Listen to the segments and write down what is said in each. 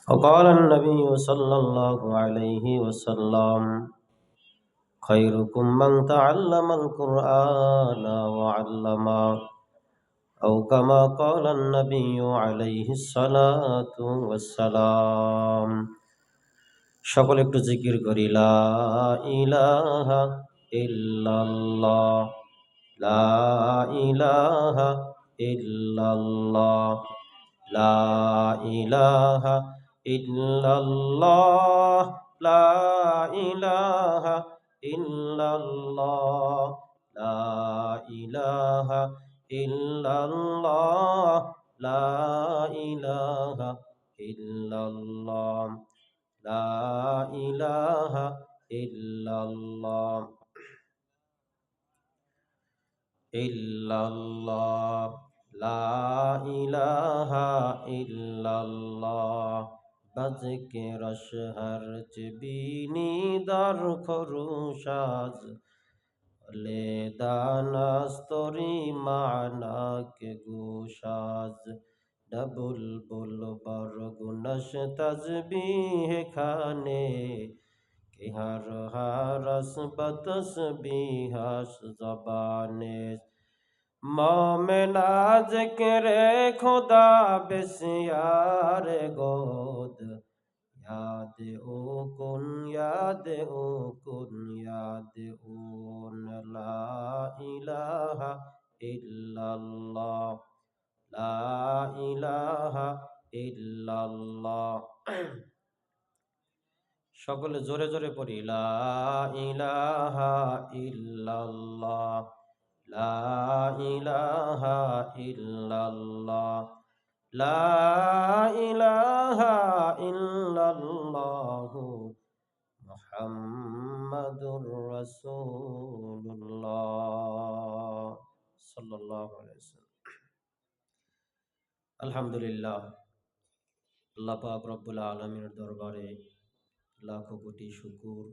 وقال النبي صلى الله عليه وسلم خيركم من تعلم القرآن وعلمه أو كما قال النبي عليه الصلاة والسلام সকলে একটু জিকির করি লা ইলাহা ইল্লাল্লাহ লা ইলাহা ইল্লাল্লাহ লা ইলাহা ইল্লাল্লাহ লা ইলাহা ইল্লাল্লাহ লা ইলাহা ইল্লাল্লাহ লা ইলাহা ইল্লাল্লাহ লা ইলাহা ইল্লাল্লাহ ইল্লাল্লাহ লা ইলাহা ইল্লাল্লাহ বাজকে রশহর চিবিনি দার খরুশাজ লে দানাস্তরি মানাক গুশাজ ডাবুল বুল বর গুনশ তসবিহ খানে হর হরস বতসবিহস জবানে मोमिना ज़िक्र खुदा बिस्यार गोद याद ओ कुन ला इलाहा इल्लल्लाह ला इलाहा इल्लल्लाह সকলে জোরে জোরে পড়ি লা ইলাহা ইল্লাল্লাহ লা ইলাহা ইল্লাল্লাহ লা ইলাহা ইল্লাল্লাহ মুহাম্মাদুর রাসূলুল্লাহ সাল্লাল্লাহু আলাইহি ওয়াসাল্লাম। আলহামদুলিল্লাহ, আল্লাহ পাক রব্বুল আলামিনের দরবারে লাখো কোটি শুকুর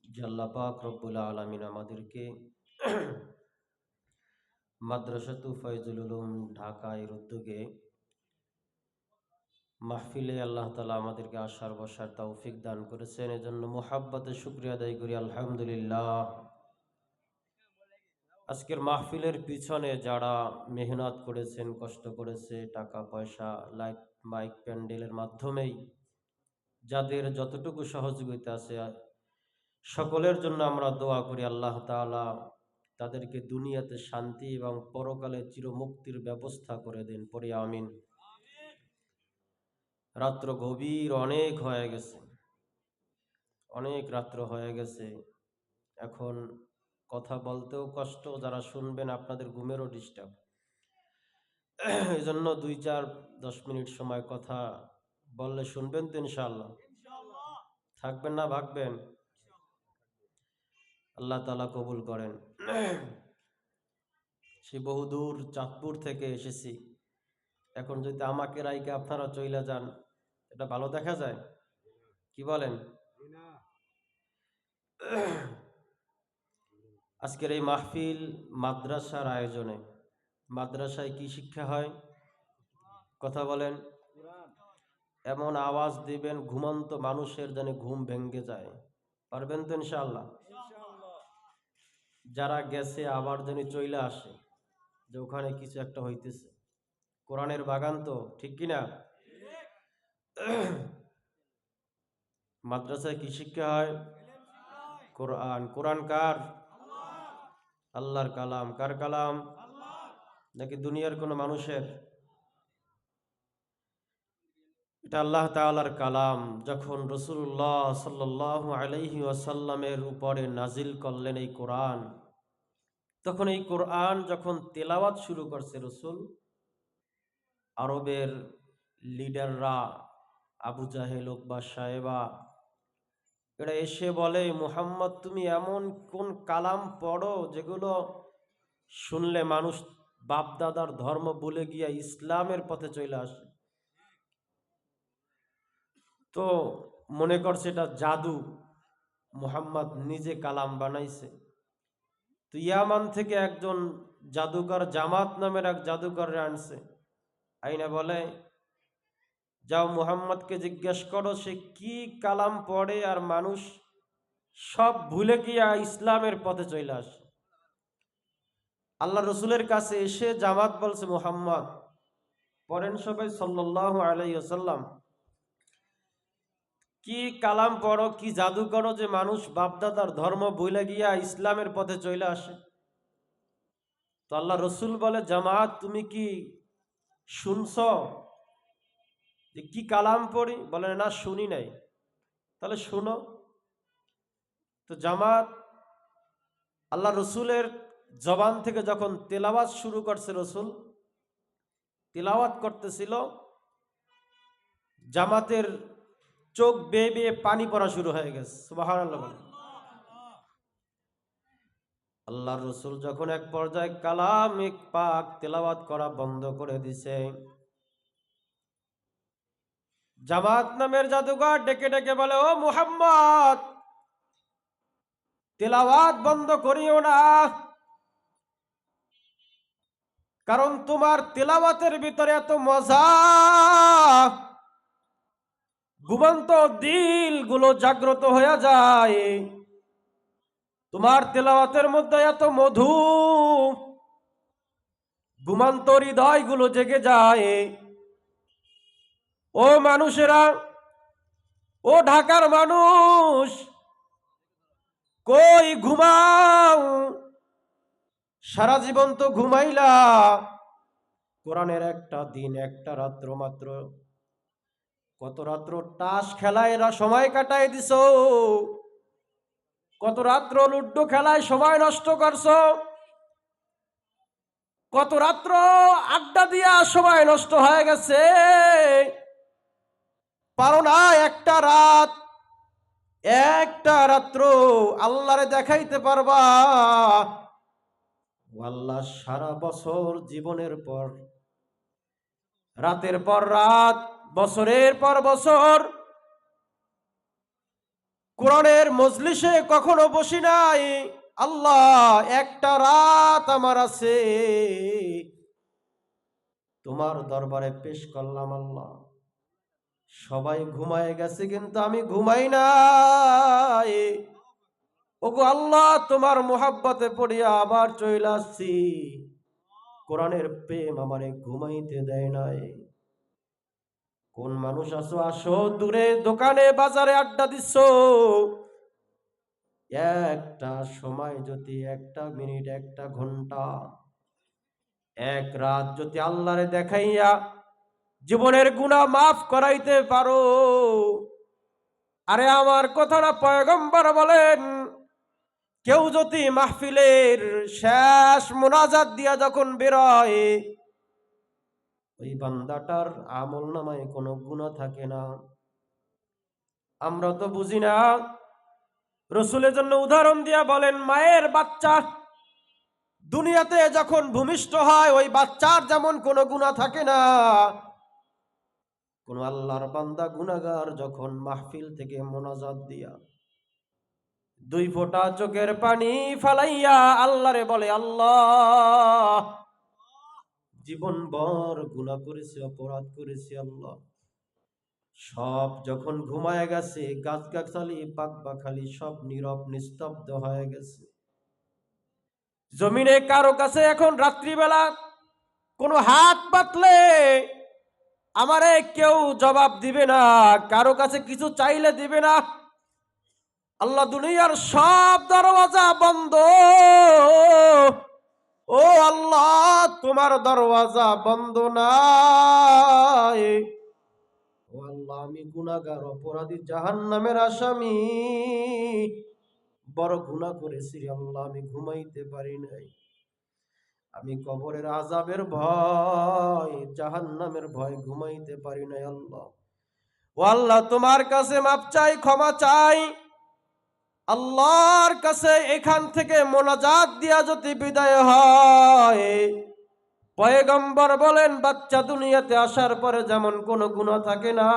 যে আল্লাহ পাক রব্বুল আলামিন আমাদেরকে মাদ্রাসাতু ফায়জুল উলুম ঢাকার উদ্যোগে মাহফিলে আল্লাহ তাআলা আমাদেরকে আসার বসার তৌফিক দান করেছেন। এজন্য মুহাব্বতে শুকরিয়া আদায় করি আলহামদুলিল্লাহ। আজকের মাহফিলের পিছনে যারা মেহনত করেছেন, কষ্ট করেছে, টাকা পয়সা, লাইট মাইক প্যান্ডেলের মাধ্যমেই যাদের যতটুকু সহযোগিতা আছে সকলের জন্য আমরা দোয়া করি আল্লাহ তাআলা তাদেরকে দুনিয়াতে শান্তি এবং পরকালে চিরমুক্তির ব্যবস্থা করে দেন। পড়ি আমিন। রাত্র গভীর অনেক হয়ে গেছে, অনেক রাত্র হয়ে গেছে। এখন কথা বলতেও কষ্ট, যারা শুনবেন আপনাদের ঘুমেরও ডিস্টার্ব। এই জন্য 2-4-10 মিনিট সময় কথা বললে শুনবেন তো ইনশাআল্লাহ? থাকবেন না ভাগবেন? আল্লাহ তাআলা কবুল করেন। সে বহুদূর চাঁদপুর থেকে এসেছি, এখন যদি আমাকে রাইকে আপনারা চইলা যান এটা ভালো দেখা যায়? কি বলেন? আজকের এই মাহফিল মাদ্রাসার আয়োজনে। মাদ্রাসায় কি শিক্ষা হয়? কথা বলেন। এমন আওয়াজ দিবেন ঘুমন্ত মানুষের যেন ঘুম ভেঙে যায়। পারবেন তো ইনশাআল্লাহ? যারা গেছে আবার যেন চইলা আসে যে ওখানে কিছু একটা হইতেছে। কোরআনের বাগান তো, ঠিক কিনা? মাদ্রাসায় কি শিক্ষা হয়? কোরআন। কোরআন কার? আল্লাহর কালাম। কার কালাম? নাকি দুনিয়ার কোনো মানুষের? এটা আল্লাহ তাআলার কালাম। যখন রাসূলুল্লাহ সাল্লাল্লাহু আলাইহি ওয়াসাল্লামের উপরে নাজিল করলেন এই কোরআন, তখন এই কোরআন যখন তেলাওয়াত শুরু করছে রাসূল, আরবের লিডাররা আবু জাহেল, উকবা, সায়েবা এরা এসে বলে, মুহাম্মদ তুমি এমন কোন কালাম পড়ো যেগুলো শুনলে মানুষ বাপদাদার ধর্ম ভুলে গিয়া ইসলামের পথে চলে আসে। তো মনে করছে এটা জাদু, মুহাম্মদ নিজে কালাম বানাইছে। তো ইয়ামান থেকে একজন জাদুকর, জামাত নামের এক জাদুকর আনছে। আইনা বলে, যাও মুহাম্মদকে জিজ্ঞেস করো সে কি কালাম পড়ে আর মানুষ সব ভুলে গিয়া ইসলামের পথে চলে আসে। আল্লাহ রসুলের কাছে এসে জামাত বলছে, মুহাম্মদ পড়েন সবাই সাল্লাল্লাহু আলাইহি ওয়াসাল্লাম, কি কালাম পড়ো, কি জাদু করো যে মানুষ বাপদাদার ধর্ম ভুলে গিয়া ইসলামের পথে চলে আসে। তো আল্লাহ রসুল বলে, জামাত তুমি কি শুনছ যে কি কালাম পড়ি? বলে, না শুনি নাই। তাহলে শুনো। তো জামাত আল্লাহ রসুলের জবান থেকে যখন তেলাওয়াত শুরু করছে, রসুল তেলাওয়াত করতেছিল, জামাতের চোখ বেয়ে বেয়ে পানি পড়া শুরু হয়ে গেছে। সুবহানাল্লাহ বলেন। আল্লাহ রসুল যখন এক পর্যায়ে কালামিক পাক তেলাওয়াত করা বন্ধ করে দিছে, জামাত নামের জাদুঘর ডেকে ডেকে বলে, ও মুহাম্মদ তেলাওয়াত বন্ধ করিও না, কারণ তোমার তেলাওয়াতের ভিতরে এত মজা, ঘুমন্ত দিল গুলো জাগ্রত হয়ে যায়, তোমার তেলাওয়াতের মধ্যে এত মধু, ঘুমন্ত হৃদয় গুলো জেগে যায়। ও মানুষেরা, ও ঢাকার মানুষ, কই ঘুমাও? সারা জীবন তো ঘুমাইলা, কোরআনের একটা দিন একটা রাত্র মাত্র, কত রাত্র তাস খেলায় এরা সময় কাটাই দিছ, কত রাত্র লুড্ডু খেলায় সময় নষ্ট করছো, কত রাত্র আড্ডা দিয়া সময় নষ্ট হয়ে গেছে। পারো না একটা রাত্র আল্লাহরে দেখাইতে পারবা? আল্লাহ সারা বছর জীবনের পর রাতের পর রাত, বছরের পর বছর কোরআনের মজলিসে কখনো বসি নাই। আল্লাহ একটা রাত আমার আছে, তোমার দরবারে পেশ করলাম। আল্লাহ সবাই ঘুমায় গেছে কিন্তু আমি ঘুমাই নাই। ওগো আল্লাহ তোমার মোহাব্বতে পড়িয়া আবার চলে আসছি, কোরআনের প্রেম আমারে ঘুমাইতে দেয় নাই। কোন মানুষ আছো? আসো, দূরে দোকানে বাজারে আড্ডা দিচ্ছ, একটা সময় যদি, একটা মিনিট, একটা ঘন্টা, এক রাত যদি আল্লাহরে দেখাইয়া জীবনের গুনাহ মাফ করাইতে পারো, আরে আমার কথাটা পয়গম্বর বলেন, কেউ যদি মাহফিলের শেষ মোনাজাত দিয়া যখন বেরোয়, ওই বান্দাটার আমল নামায় কোনো গুনাহ থাকে না। আমরা তো বুঝি না। রসুলের জন্য উদাহরণ দিয়া বলেন, মায়ের বাচ্চা দুনিয়াতে যখন ভূমিষ্ঠ হয়, ওই বাচ্চার যেমন কোনো গুনাহ থাকে না, কোন আল্লাহর বান্দা গুনাহগার যখন মাহফিল থেকে মোনাজাত দিয়া দুই ফোঁটা চোখের পানি ফালাইয়া আল্লাহরে বলে, আল্লাহ জীবন ভর গুনাহ করেছি, অপরাধ করেছি, আল্লাহ সব যখন ঘুমায় গেছে, গাছগাছালি পাখপাখালি সব নীরব নিস্তব্ধ হয়ে গেছে, জমিনে কারো কাছে এখন রাত্রিবেলা কোনো হাত পাতলে আমারে কেউ জবাব দিবে না, কারো কাছে কিছু চাইলে দিবে না। আল্লাহ দুনিয়ার সব দরওয়াজা বন্ধ, ও আল্লাহ তোমার দরওয়াজা বন্ধ নাই। ও আল্লাহ আমি গুনাহগার, অপরাধী, জাহান্নামের আসামি, বড় গুনাহ করেছি আল্লাহ, আমি ঘুমাইতে পারি নাই, আমি কবরের আযাবের ভয়, জাহান্নামের ভয় ঘুমাইতে পারি নাই। আল্লাহ, ও আল্লাহ তোমার কাছে মাপ চাই, ক্ষমা চাই। আল্লাহর কাছে এখান থেকে মোনাজাত দিয়া যদি বিদায় হয়, পয়গম্বর বলেন বাচ্চা দুনিয়াতে আসার পরে যেমন কোনো গুনাহ থাকে না,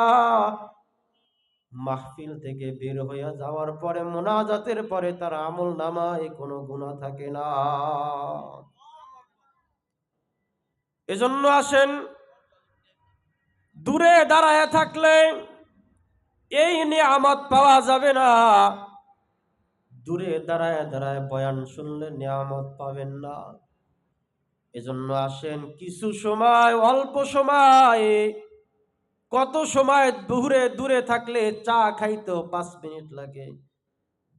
মাহফিল থেকে বের হইয়া যাওয়ার পরে মোনাজাতের পরে তার আমল নামায় কোনো গুনাহ থাকে না। এজন্য আসেন দূরে দাঁড়ায় থাকলে এই নিয়ামত পাওয়া যাবে না, দূরে দাঁড়ায় দাঁড়ায় বয়ান শুনলে নিয়ামত পাবেন না। এজন্য আসেন কিছু সময়, অল্প সময়, কত সময় দূরে দূরে থাকলে চা খাইতে 5 মিনিট লাগে,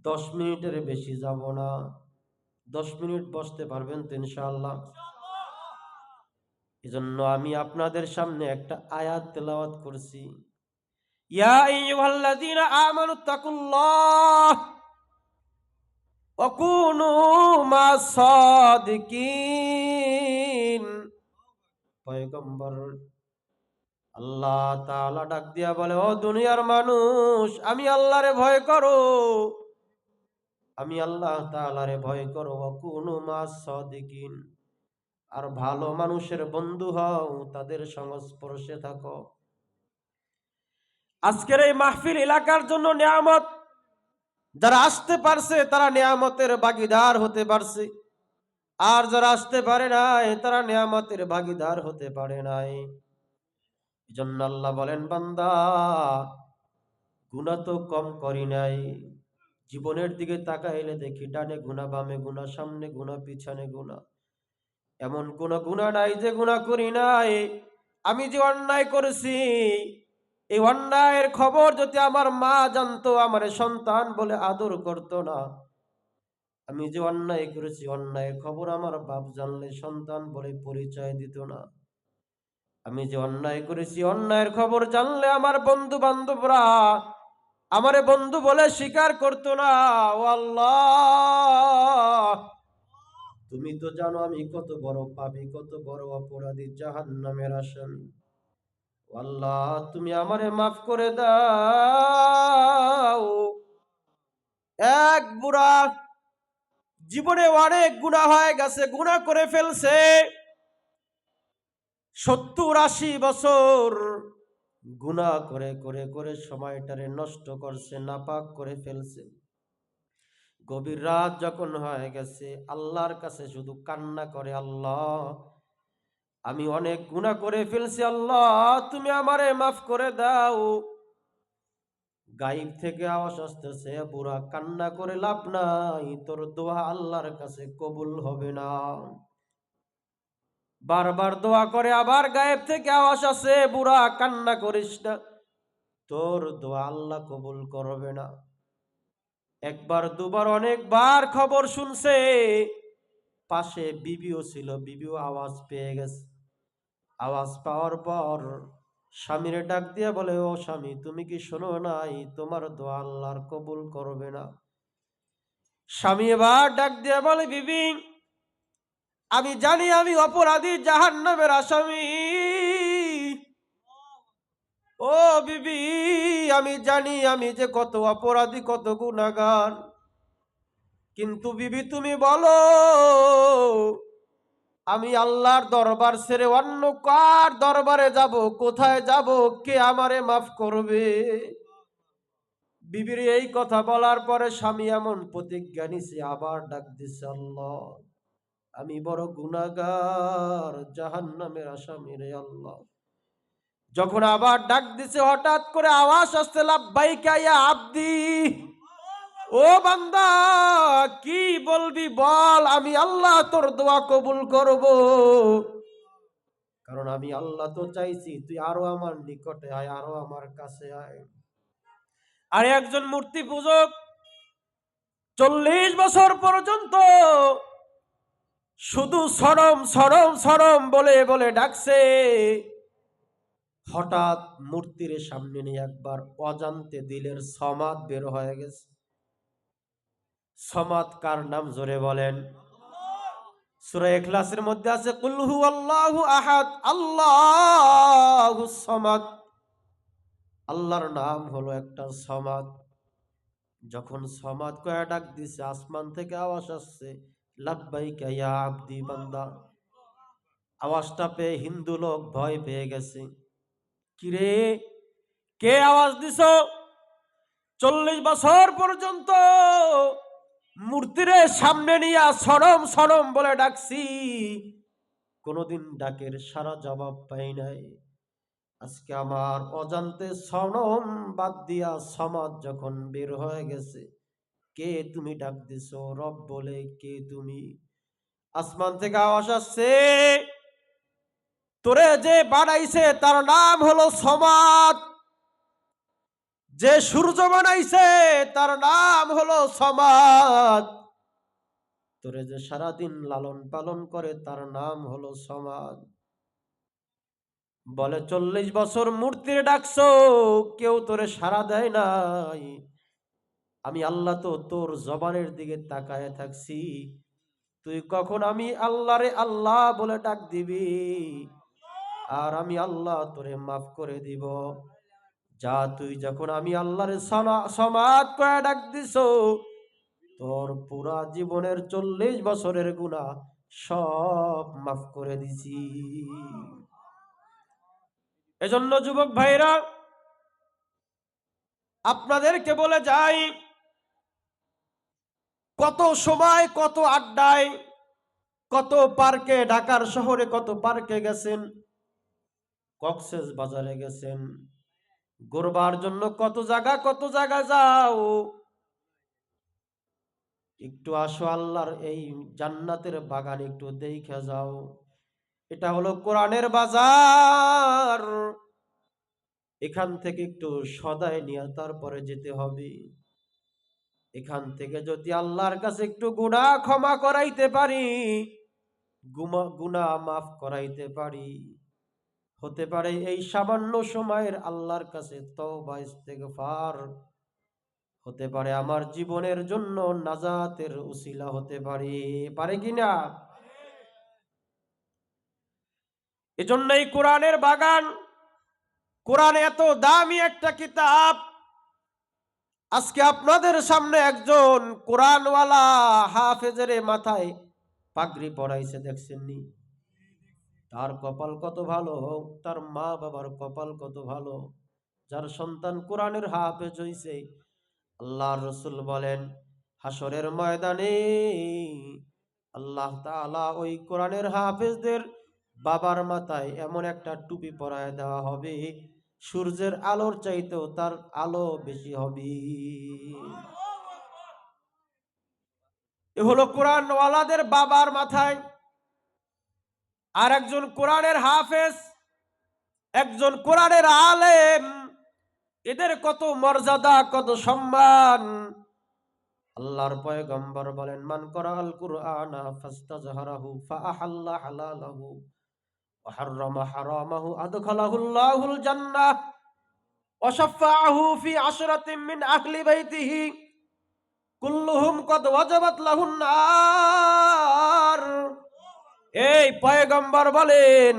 10 মিনিটের বেশি যাব না। 10 মিনিট বসতে পারবেন তো ইনশাআল্লাহ? এজন্য আমি আপনাদের সামনে একটা আয়াত তেলাওয়াত করছি, ইয়া আইয়ুহাল্লাযীনা আমানুত্তাকুল্লাহ ওয়া কুনু মাস সাদিকিন। পয়গম্বর আল্লাহ তাআলা ডাক দিয়া বলে, ও দুনিয়ার মানুষ, আমি আল্লাহরে ভয় করো, আমি আল্লাহ তাআলারে ভয় করো, ওয়া কুনু মাস সাদিকিন, আর ভালো মানুষের বন্ধু হও, তাদের সংস্পর্শে থাকো। আজকের এই মাহফিল এলাকার জন্য নিয়ামত, যারা আসতে পারছে তারা নিয়ামতের ভাগীদার হতে পারছে, আর যারা আসতে পারে নাই তারা নিয়ামতের ভাগীদার হতে পারে নাই। এজন্য আল্লাহ বলেন, বান্দা, গুনাহ তো কম করি নাই, জীবনের দিকে তাকাইলে দেখি ডানে গুনাহ, বামে গুনাহ, সামনে গুনাহ, পিছনে গুনাহ, এমন কোন গুনাহ নাই যে গুনাহ করি নাই। আমি যে অন্যায় করেছি, এই অন্যায়ের খবর যদি আমার মা জানতো, আমার সন্তান বলে আদর করতো না। আমি যে অন্যায় করেছি, অন্যায়ের খবর আমার বাপ জানলে সন্তান বলে পরিচয় দিত না। আমি যে অন্যায় করেছি, অন্যায়ের খবর জানলে আমার বন্ধু বান্ধবরা আমারে বন্ধু বলে স্বীকার করতো না। ও আল্লাহ, তুমি তো জানো আমি কত বড় পাপী, কত বড় অপরাধী, জাহান্নামের আসামি। ও আল্লাহ, তুমি আমারে মাফ করে দাও। এক বুড়া জীবনে অনেক গুনাহ হয়ে গেছে, গুনাহ করে ফেলছে, 70-80 বছর গুনাহ করে করে করে সময়টারে নষ্ট করছে, নাপাক করে ফেলছে। গভীর রাত যখন হয়ে গেছে, আল্লাহর কাছে শুধু কান্না করে, আল্লাহ, আমি অনেক গুনাহ করে ফেলছি, আল্লাহ তুমি আমারে মাফ করে দাও। গায়েব থেকে আওয়াজ আসতেছে, বুড়া কান্না করে লাভ নাই, তোর দোয়া আল্লাহর কাছে কবুল হবে না। বারবার দোয়া করে, আবার গায়েব থেকে আওয়াজ আসে, বুড়া কান্না করিস না, তোর দোয়া আল্লাহ কবুল করবে না। একবার দুবার অনেকবার খবর শুনছে, পাশে বিবিও ছিল, বিবিও আওয়াজ পেয়ে গেছে। আওয়াজ পাওয়ার পর স্বামীরে ডাক দিয়ে বলে, ও স্বামী, তুমি কি শোনো নাই তোমার দোয়া আল্লাহর কবুল করবে না? স্বামী এবার ডাক দিয়ে বলে, বিবি, আমি জানি আমি অপরাধী, জাহান্নামের আসামি। ও বিবি, আমি জানি আমি যে কত অপরাধী, কত গুনাহগার, কিন্তু বিবি তুমি বলো, আমি আল্লাহর দরবার ছেড়ে অন্য কার দরবারে যাব, কোথায় যাব, কে আমারে মাফ করবে? বিবির এই কথা বলার পরে স্বামী এমন প্রতিজ্ঞা নিছে, আবার ডাক দিছে, আল্লাহ, আমি বড় গুনাহগার, জাহান্নামের আসামি রে আল্লাহ। যখন আবার ডাক দিছে, হঠাৎ করে আওয়াজ আসছে, লাব্বাইকা ইয়া আব্দি, ও বান্দা, কি বলবি বল, আমি আল্লাহ তোর দোয়া কবুল করব, কারণ আমি আল্লাহ তো চাইছি তুই আরো আমার নিকটে আয়, আরো আমার কাছে আয়। আর একজন মূর্তি পূজক 40 বছর পর্যন্ত শুধু সরম সরম সরম বলে বলে ডাকছে, হঠাৎ মূর্তির সামনে নিয়ে একবার অজান্তে দিলের সমাদ বের হয়ে গেছে। সমাদ কার নাম জোরে বলেন? সূরা ইখলাসের মধ্যে আছে, কুল হুয়াল্লাহু আহাদ আল্লাহুস সামাদ, আল্লাহর নাম হলো একটা সমাদ। যখন সমাদ কয়া ডাক দিছে, আসমান থেকে আওয়াজ আসছে, লাব্বাইকা ইয়া আব্দি, বান্দা। আওয়াজটা পেয়ে হিন্দু লোক ভয় পেয়ে গেছে, কিরে কে আওয়াজ দিছ? 40 বছর পর্যন্ত মূর্তিরে সামনে নিয়ে সরম সরম বলে ডাকছি, কোনদিন ডাকের সারা জবাব পাই নাই। আজকে আমার অজান্তে সনম বাদ দিয়া সমাজ যখন বের হয়ে গেছে, কে তুমি ডাক দিছো রব বলে, কে তুমি? আসমান থেকে আওয়াজ আসছে, তোরে যে বানাইছে তার নাম হলো সমাজ, যে সূর্য বানাইছে তার নাম হলো সমাজ, তোরে যে সারাদিন লালন পালন করে তার নাম হলো সমাজ। বলে 40 বছর মূর্তির ডাকছো, কেউ তোরে সাড়া দেয় নাই। আমি আল্লাহ তো তোর জবানের দিকে তাকায় থাকছি, তুই কখন আমি আল্লাহরে আল্লাহ বলে ডাক দিবি, আর আমি আল্লাহ তোরে মাফ করে দিব। যা তুই যখন আমি আল্লাহরে সমাদ করে ডাক দিছো, তোর পুরা জীবনের 40 বছরের গুনাহ সব মাফ করে দিছি। এজন্য যুবক ভাইরা, আপনাদেরকে বলে যাই, কত সময় কত আড্ডায়, কত পার্কে, ঢাকার শহরে কত পার্কে গেছেন, কক্সেস বাজারে গেছেন, ঘুরবার জন্য কত জায়গা যাও। একটু আসো আল্লাহর এই জান্নাতের বাগান একটু দেখে যাও। এটা হলো কোরআনের বাজার, এখান থেকে একটু সদাই নিয়ে তারপরে যেতে হবে। এখান থেকে যদি আল্লাহর কাছে একটু গুনাহ ক্ষমা করাইতে পারি, গুনাহ মাফ করাইতে পারি, হতে পারে এই সামান্য সময়ের আল্লাহর কাছে তওবা ইস্তেগফার হতে পারে আমার জীবনের জন্য নাজাতের উসিলা হতে পারে, পারে কিনা? এজন্যই কোরআনের বাগান, কোরআন এত দামি একটা কিতাব। আজকে আপনাদের সামনে একজন কোরআনওয়ালা হাফেজের মাথায় পাগড়ি পরাইছে, দেখছেন নি? তার কপাল কত ভালো, তার মা বাবার কপাল কত ভালো, যার সন্তান কোরআনের হাফেজ হইছে। আল্লাহর রাসূল বলেন, হাসরের ময়দানে আল্লাহ তাআলা ওই কোরআনের হাফেজদের বাবার মাথায় এমন একটা টুপি পরায় দেওয়া হবে, সূর্যের আলোর চাইতেও তার আলো বেশি হবে। এ হলো কোরআনওয়ালাদের বাবার মাথায়। আর একজন কোরআনের হাফেজ, একজন কোরআনের আলেম, এদের কত মর্যাদা, কত সম্মান। আল্লাহর পয়গম্বর বলেন, মান করাআল কুরআনা ফাস্তাজহারাহু ফাআহাল্লা হালালাহু ওয়া হাররামা হারামাহু আদখালাহুল্লাহুল জান্নাহ ওয়া শাফাআহু ফি আশরাতিন মিন আহলি বাইতিহি কুল্লুহুম কদ ওয়াজাবাত লাহুন নার। এই পয়গম্বর বলেন,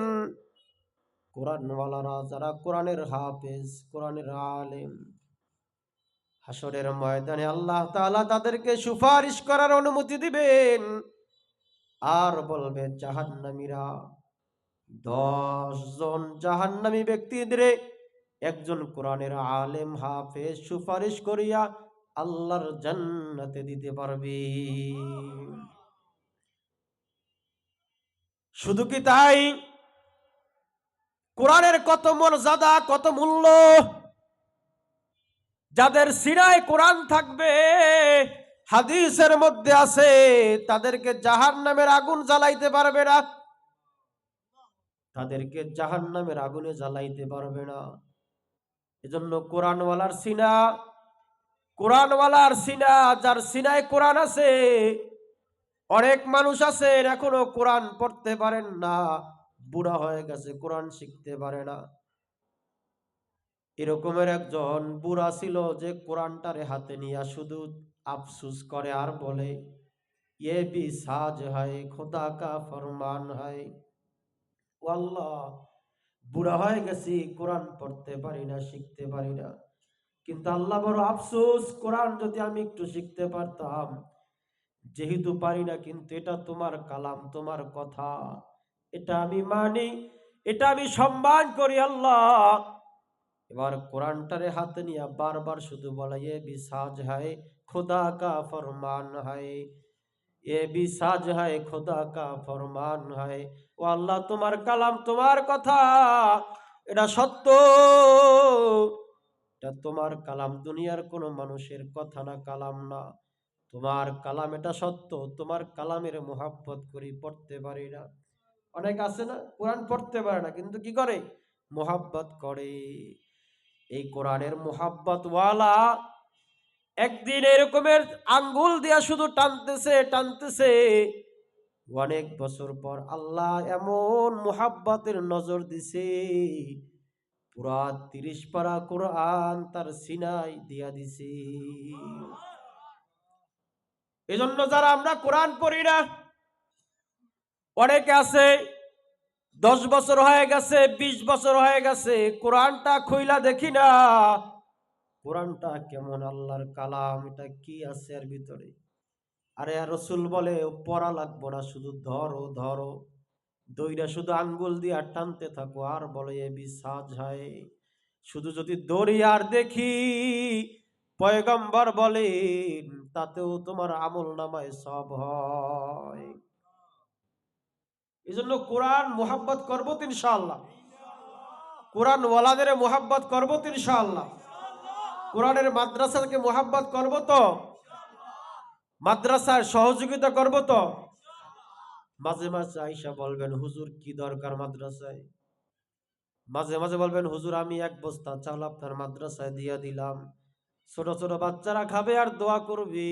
কোরআনওয়ালারা যারা কোরআনের হাফেজ, কোরআনের আলেম, হাসরের ময়দানে আল্লাহ তাআলা তাদেরকে সুপারিশ করার অনুমতি দিবেন। আর বলবেন, জাহান্নামীরা 10 জন জাহান্নামী ব্যক্তিদের একজন কোরআনের আলেম হাফেজ সুপারিশ করিয়া আল্লাহর জান্নাতে দিতে পারবে। শুধু কি তাই, কোরআনের কত মর্যাদা, কত মূল্য। যাদের সিনায় কোরআন থাকবে, হাদিসের মধ্যে আছে, তাদেরকে জাহান্নামের আগুন জ্বালাইতে পারবে না, তাদেরকে জাহান্নামের আগুনে জ্বালাইতে পারবে না। এজন্য কোরআনওয়ালার সিনা, কোরআনওয়ালার সিনা, যার সিনায় কোরআন আছে। অনেক মানুষ আছেন এখনো কোরআন পড়তে পারেন না, বুড়া হয়ে গেছে, কোরআন শিখতে পারে না। এরকমের একজন বুড়া ছিল যে কোরআনটারে হাতে নিয়ে শুধু আফসুস করে আর বলে, ये भी साज है खुदा का फरमान है। ও আল্লাহ, বুড়া হয়ে গেছি, কোরআন পড়তে পারি না, শিখতে পারি না, কিন্তু আল্লাহ বড় আফসোস, কোরআন যদি আমি একটু শিখতে পারতাম। যেহেতু পারি না, কিন্তু এটা তোমার কালাম, তোমার কথা, এটা আমি মানি, এটা আমি সম্মান করি আল্লাহ। এবার কোরআনটারে হাতে নিয়ে বারবার শুধু বলা, ये भी साज है खुदा का फरमान है, ये भी साज है खुदा का फरमान है। ও আল্লাহ, তোমার কালাম, তোমার কথা, এটা সত্য, এটা তোমার কালাম, দুনিয়ার কোনো মানুষের কথা না, কালাম না, তোমার কালাম, এটা সত্য। তোমার কালামের মোহাব্বত করি, পড়তে পারি না। অনেক আছে না কোরআন পড়তে পারে না, কিন্তু কি করে? মোহাব্বত করে। এই কোরআনের মোহাব্বত ওয়ালা একদিন এরকমের আঙ্গুল দিয়া শুধু টানতেছে টানতেছে, অনেক বছর পর আল্লাহ এমন মোহাব্বতের নজর দিছে, পুরা 30 পারা কোরআন তার সিনাই দিয়া দিছে। এজন্য যারা আমরা কোরআন পড়ি না, অনেকে আছে 10 বছর হয়ে গেছে, 20 বছর হয়ে গেছে, কোরআনটা খুইলা দেখি না, কোরআনটা কেমন, আল্লাহর কালাম, এটা কি আছে এর ভিতরে। আরে রসুল বলে পড়া লাগবো না, শুধু ধরো ধরো, দইরা শুধু আঙ্গুল দিয়া টানতে থাকো, আর বলে এ বিশ্বাস হয়। শুধু যদি দড়ি আর দেখি, পয়গম্বর বলেন তাতেও তোমার আমল নামায় সব হয়। এই জন্য কোরআন মোহাব্বত করবো তো ইনশাআল্লাহ, কোরআন ওয়ালাদের মোহাব্বত করবো তো ইনশাআল্লাহ, কোরআনের মাদ্রাসাকে মোহাব্বত করবো তো, মাদ্রাসার সহযোগিতা করবো তো। মাঝে মাঝে আইসা বলবেন হুজুর কি দরকার মাদ্রাসায়, মাঝে মাঝে বলবেন হুজুর আমি 1 বস্তা চাল আপনার মাদ্রাসায় দিয়া দিলাম, ছোট ছোট বাচ্চারা খাবে আর দোয়া করবে।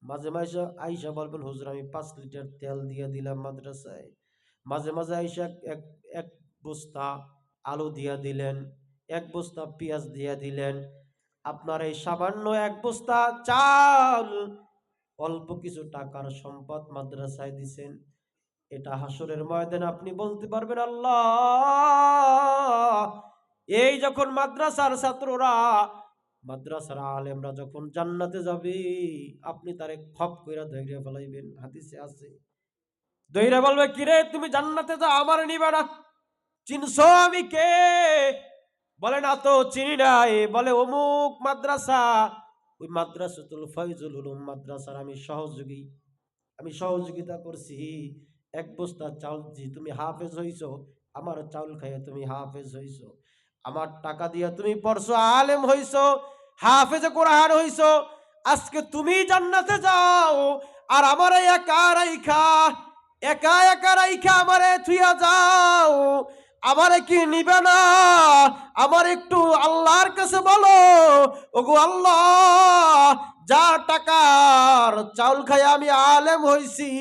মাঝে মাঝে আইসা বলবেন হুজুর আমি 5 লিটার তেল দিয়া দিলাম মাদ্রাসায়। মাঝে মাঝে আইসা এক এক বস্তা আলু দিয়া দিলেন, 1 বস্তা পেঁয়াজ দিয়া দিলেন। আপনার এই সামান্য 1 বস্তা চাল, অল্প কিছু টাকার সম্পদ মাদ্রাসায় দিছেন, এটা হাসরের ময়দানে আপনি বলতে পারবেন আল্লাহ, এই যখন মাদ্রাসার ছাত্ররা, মাদ্রাসার আলেমরা যখন জান্নাতে যাবে, আপনি তারে খপ কইরা ধইরা ফেলাইবেন, হাদিসে আছে। ধইরা বলবে কিরে তুমি জান্নাতে যাও, আমার নিবে না, চিনছো আমি কে? বলে না তো চিনি নাই। বলে অমুক মাদ্রাসা, ওই মাদ্রাসাতুল ফয়জুল উলুম মাদ্রাসার আমি সহযোগী, আমি সহযোগিতা করছি। 1 বস্তা চাউল দি তুমি হাফেজ হইছো, আমার চাউল খাইয়া তুমি হাফেজ হইছো, আমার টাকা দিয়া তুমি পড়ছো, আলেম হইছো, হাফেজে কোরআন হইছো। আজকে তুমি জান্নাতে যাও, আর আমারে একা রাইখা, একা একা রাইখা আমারে থুইয়া যাও, আমারে কি নিবে না? আমার একটু আল্লাহর কাছে বলো, ওগো আল্লাহ, যার টাকার চাউল খাইয়া আমি আলেম হইছি,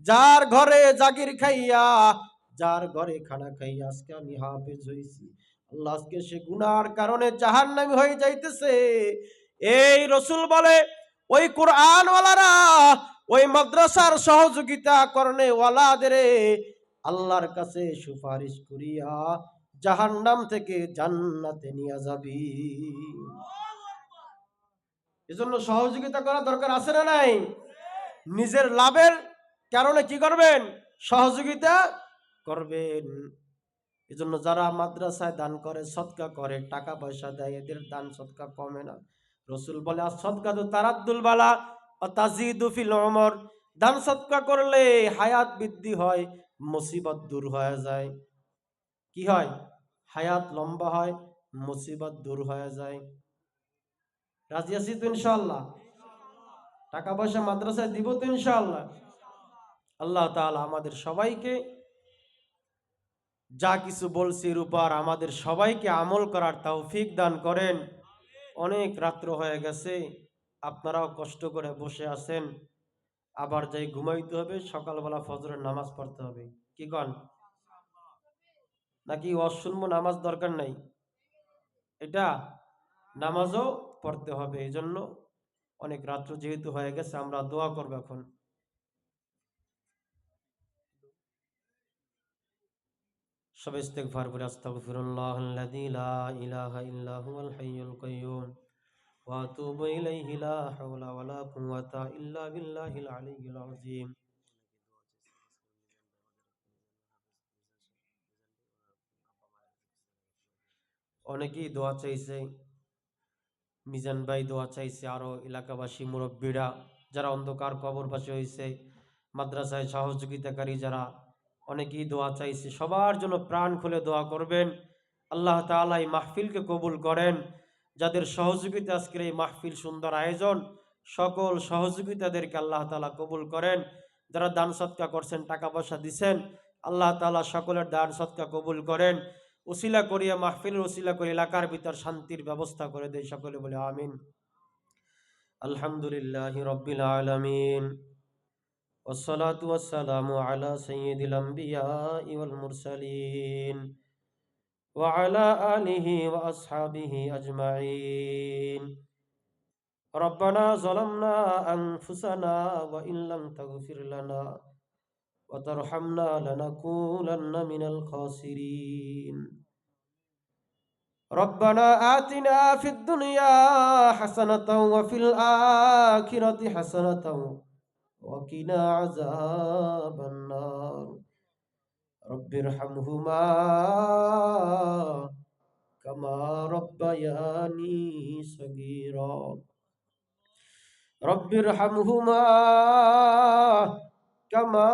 যার ঘরে জাগির খাইয়া, যার ঘরে খানা খাইয়া আজকে আমি হাফেজ হইছি, আল্লাহ আজকে সে গুনার কারণে জাহান্নামী হয়ে যাইতেছে। এই রসুল বলে ওই কোরআন ওয়ালারা, ওই মাদ্রাসার সহযোগিতা করনে ওয়ালাদের আল্লাহর কাছে সুপারিশ করিয়া জাহান্নাম থেকে জান্নাতে নিয়ে যাবি। এজন্য সহযোগিতা করা দরকার আছে না নাই? নিজের লাভের কারণে কি করবেন? সহযোগিতা করবেন। এজন্য যারা মাদ্রাসায় দান করে, সদকা করে, টাকা পয়সা দেয়, এদের দান সদকা কমে না। রসুল বলে আর সদকা তো তারাদ্দুল বালা ও তাজিদু ফিল উমর, দান সদকা করলে হায়াত বৃদ্ধি হয়, মুসিবত দূর হয়ে যায়। কি হয়? হায়াত লম্বা হয়, মুসিবত দূর হয়ে যায়। রাজি আছি তো ইনশাআল্লাহ? টাকা পয়সা মাদ্রাসায় দিব তো ইনশাআল্লাহ? আল্লাহ তাআলা আমাদের সবাইকে যা কিছু বলছি এর উপর আমাদের সবাইকে আমল করার তৌফিক দান করেন। অনেক রাত্র হয়ে গেছে, আপনারাও কষ্ট করে বসে আছেন, আবার যাই ঘুমাইতে হবে, সকালবেলা ফজরের নামাজ পড়তে হবে। কি কন? নাকি ওয়াজ শুনবো, নামাজ দরকার নাই? এটা নামাজও পড়তে হবে। এই জন্য অনেক রাত্র যেহেতু হয়ে গেছে, আমরা দোয়া করবো এখন। সব ইস্তেগফার করে আস্তাগফিরুল্লাহাল্লাযী লা ইলাহা ইল্লা হুয়াল হাইয়ুল কাইয়্যুম ওয়া আতুবু ইলাইহি লা হাওলা ওয়ালা কুওয়াতা ইল্লা বিল্লাহিল আলিয়্যিল আযীম। অনেকেই দোয়া চাইছে, মিজান ভাই দোয়া চাইছে, আরো এলাকাবাসী মুরব্বীরা যারা অন্ধকার কবরবাসী হয়েছে, মাদ্রাসায় সহযোগিতাকারী যারা, অনেকেই দোয়া চাইছে, সবার জন্য প্রাণ খুলে দোয়া করবেন। আল্লাহ তাআলা এই মাহফিলকে কবুল করেন। যাদের সহযোগিতা আজকের এই মাহফিল সুন্দর আয়োজন, সকল সহযোগিতাদেরকে আল্লাহ তাআলা কবুল করেন। যারা দান সৎকা করছেন, টাকা পয়সা দিছেন, আল্লাহ তাআলা সকলের দান সৎকা কবুল করেন। উসিলা করিয়া মাহফিলের উসিলা করে এলাকার ভিতর শান্তির ব্যবস্থা করে দেয়, সকলে বলে আমিন। আলহামদুলিল্লাহি রাব্বিল আলামিন, والصلاة والسلام على سيد الأنبياء والمرسلين وعلى آله وأصحابه أجمعين. ربنا ظلمنا أنفسنا وإن لم تغفر لنا وترحمنا لنكونن من الخاسرين. ربنا آتنا في الدنيا حسنة وفي الآخرة حسنة وقنا عذاب النار. رب ارحمهما كما ربياني صغيرا. رب ارحمهما كما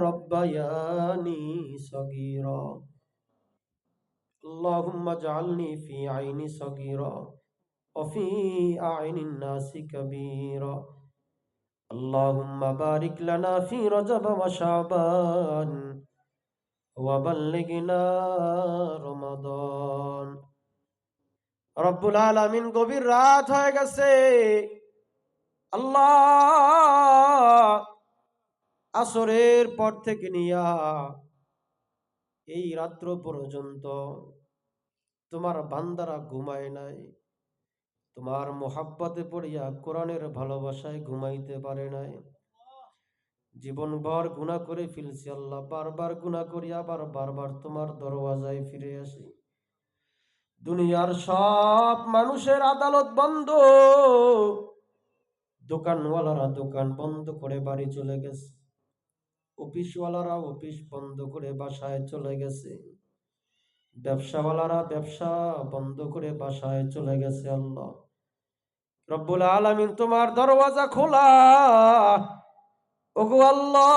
ربياني صغيرا. اللهم اجعلني في عيني صغيرا وفي أعين الناس كبيرا. اللهم بارك لنا في رجب وشعبان وبلغنا রমাদান। রব্বুল আলামিন, গভীর রাত হয়ে গেছে আল্লাহ। আসরের পর থেকে নিয়া এই রাত্র পর্যন্ত তোমার বান্দারা ঘুমায় নাই, তোমার মোহাব্বতে পড়িয়া কোরআনের ভালোবাসায় ঘুমাইতে পারে নাই। জীবনভর গুনাহ করে ফেলছি আল্লাহ, বারবার গুনাহ করি আবার বারবার তোমার দরওয়াজায় ফিরে আসি। দুনিয়ার সব মানুষের আদালত বন্ধ, দোকানওয়ালারা দোকান বন্ধ করে বাড়ি চলে গেছে, অফিসওয়ালারা অফিস বন্ধ করে বাসায় চলে গেছে, ব্যবসাওয়ালারা ব্যবসা বন্ধ করে বাসায় চলে গেছে। আল্লাহ রব্বুল আলামিন, তোমার দরওয়াজা খোলা। ওগো আল্লাহ,